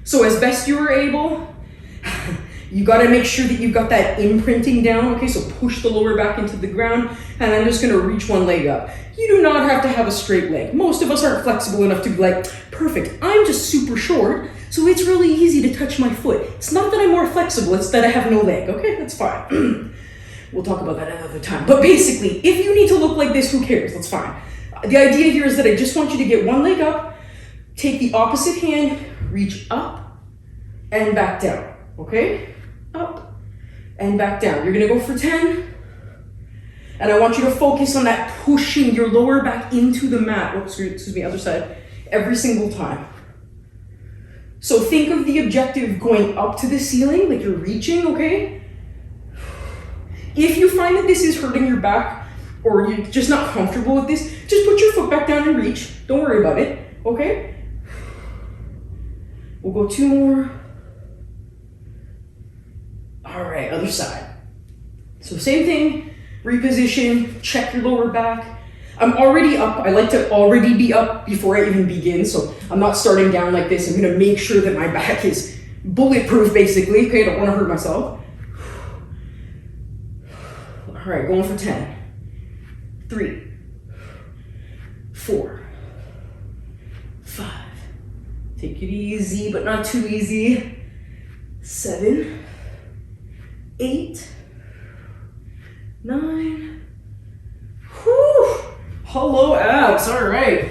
So as best you are able, you gotta make sure that you've got that imprinting down, okay? So push the lower back into the ground, and I'm just gonna reach one leg up. You do not have to have a straight leg. Most of us aren't flexible enough to be like, perfect, I'm just super short, so it's really easy to touch my foot. It's not that I'm more flexible, it's that I have no leg, okay? That's fine. We'll talk about that another time. But basically, if you need to look like this, who cares? That's fine. The idea here is that I just want you to get one leg up, take the opposite hand, reach up, and back down, okay? Up and back down. You're gonna go for 10. And I want you to focus on that pushing your lower back into the mat. Oh, excuse me, other side. Every single time. So think of the objective going up to the ceiling, like you're reaching, okay? If you find that this is hurting your back or you're just not comfortable with this, just put your foot back down and reach. Don't worry about it, okay? We'll go 2 more. All right, other side. So same thing, reposition, check your lower back. I'm already up. I like to already be up before I even begin, so I'm not starting down like this. I'm gonna make sure that my back is bulletproof, basically. Okay, I don't wanna hurt myself. All right, going for 10. 3, 4, 5. Take it easy, but not too easy. 7, 8, 9. Whew. Hello, abs. All right.